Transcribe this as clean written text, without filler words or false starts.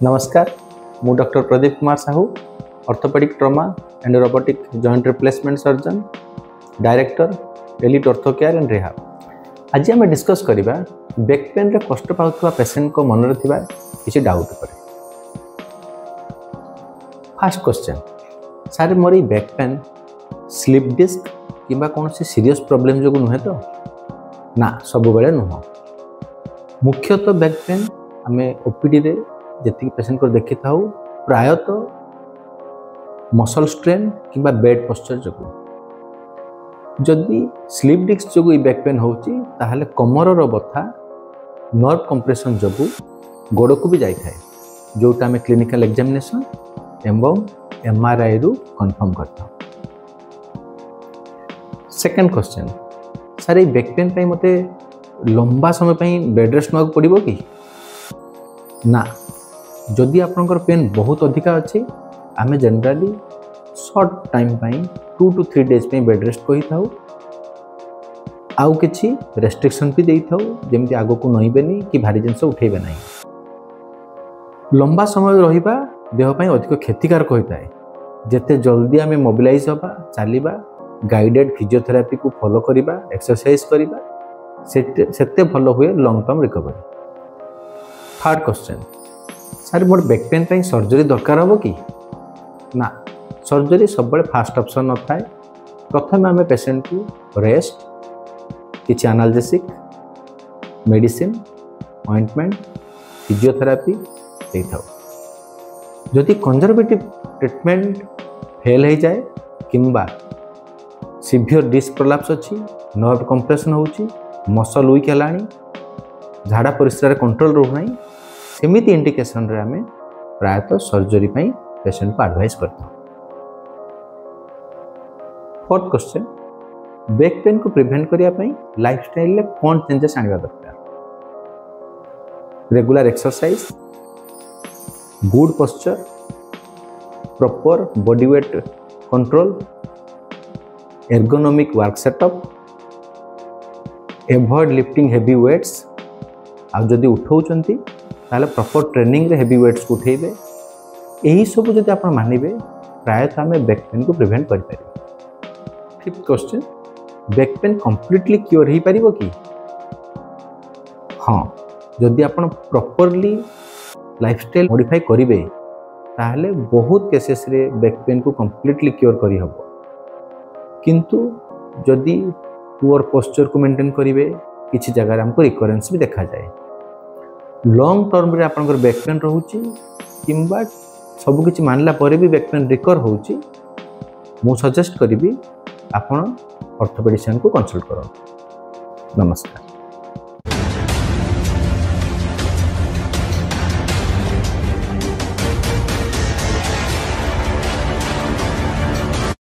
नमस्कार, मु doctor Pradeep Kumar Sahu, orthopaedic trauma and robotic joint replacement surgeon, director elite ortho care and rehab. आज आम discuss करबा बैक पेन रे कष्ट पाउथवा पेशेंट को मन रे थिबा किछि डाउट पर। फर्स्ट क्वेश्चन, सर मोर बैक पेन स्लिप डिस्क किंबा कौन सी सीरियस प्रॉब्लम जो नुहे तो ना सब बेले नुह। मुख्यतः बैक पेन आम ओपीडी रे जी पेशेंट को देखी था प्रायतः मसल स्ट्रेन किंबा बेड पोस्चर जो जदि स्लीप डिस्क जो बैक पेन होची ताहले कमर बथा नर्व कंप्रेशन जो गोड़ को भी जाए जोटा आम क्लिनिकल एग्जामिनेशन एवं एमआरआई रु कंफर्म करता। सेकेंड क्वेश्चन, सर ये बैक पेन पे मते लंबा समय पे बेड रेस्ट ना पड़ो कि ना। जदि आपनकर पेन बहुत अधिका अच्छे आमे generally short time pi 2 to 3 days पे बेड रेस्ट कही थाउ आउ किछि रेस्ट्रिक्शन भी देई थाउ जेमति आगो को नइबेनी कि भारी जिंस उठेबे नाही। लंबा समय रहिबा देह पई अधिक क्षतिकारक होता है। जेते जल्दी आमे मोबिलाइज होबा चलीबा गाइडेड फिजियोथेरापी को फॉलो करिबा एक्सरसाइज करिबा सेते भलो हुए long term recovery. Third question, sir मोर बैक पेन पे सर्जरी दरकार हो कि ना। सर्जरी सब फास्ट ऑप्शन न थाए। प्रथम आम पेशेंट को रेस्ट किछि एनाल्जेसिक मेडिसिन ऑइंटमेंट फिजियोथेरापी दे थाओ। जदि कंजर्वेटिव ट्रीटमेंट फेल हो जाए किंबा सीवियर डिस्क प्रोलैप्स अच्छी नर्व कंप्रेशन होची मसल वीक हेलानी झाड़ा परिस्रा कंट्रोल रहूना सेमिति इंडिकेशन रे आमे प्रायतः सर्जरी पई पेशेंट को एडवाइस करता। फोर्थ क्वेश्चन, बैक पेन को प्रिवेंट करिया पई लाइफस्टाइल ले कोन चेंजेस आनिबा दरकार। Regular exercise, good posture, proper body weight control, ergonomic work setup, avoid lifting heavy weights. आ जदि उठाउचंती ताले प्रॉपर ट्रेनिंग रे हेवी वेट्स को उठेबे। यही सब जदि आप मानिबे प्रायतः आम बैक पेन को प्रिवेंट कर पारिबे। Fifth question, back pain completely cure हो पारिबो कि हाँ। जदि आप प्रॉपरली लाइफस्टाइल मॉडिफाई करिवे ताहले बहुत केसेस रे बैक पेन को कंप्लीटली क्योर करि हबो। किंतु जदि पुअर पोस्चर को मेंटेन करिवे किछि जगह हमको रिकरेंस भी देखा जाए। लॉन्ग टर्म रे आपनकर बैक पेन रहूची किंबा सब किछि मानला परे भी बैक पेन रिकवर होची मु सजेस्ट करिबी आपण ऑर्थोपेडिशियन को कंसल्ट करो। नमस्कार।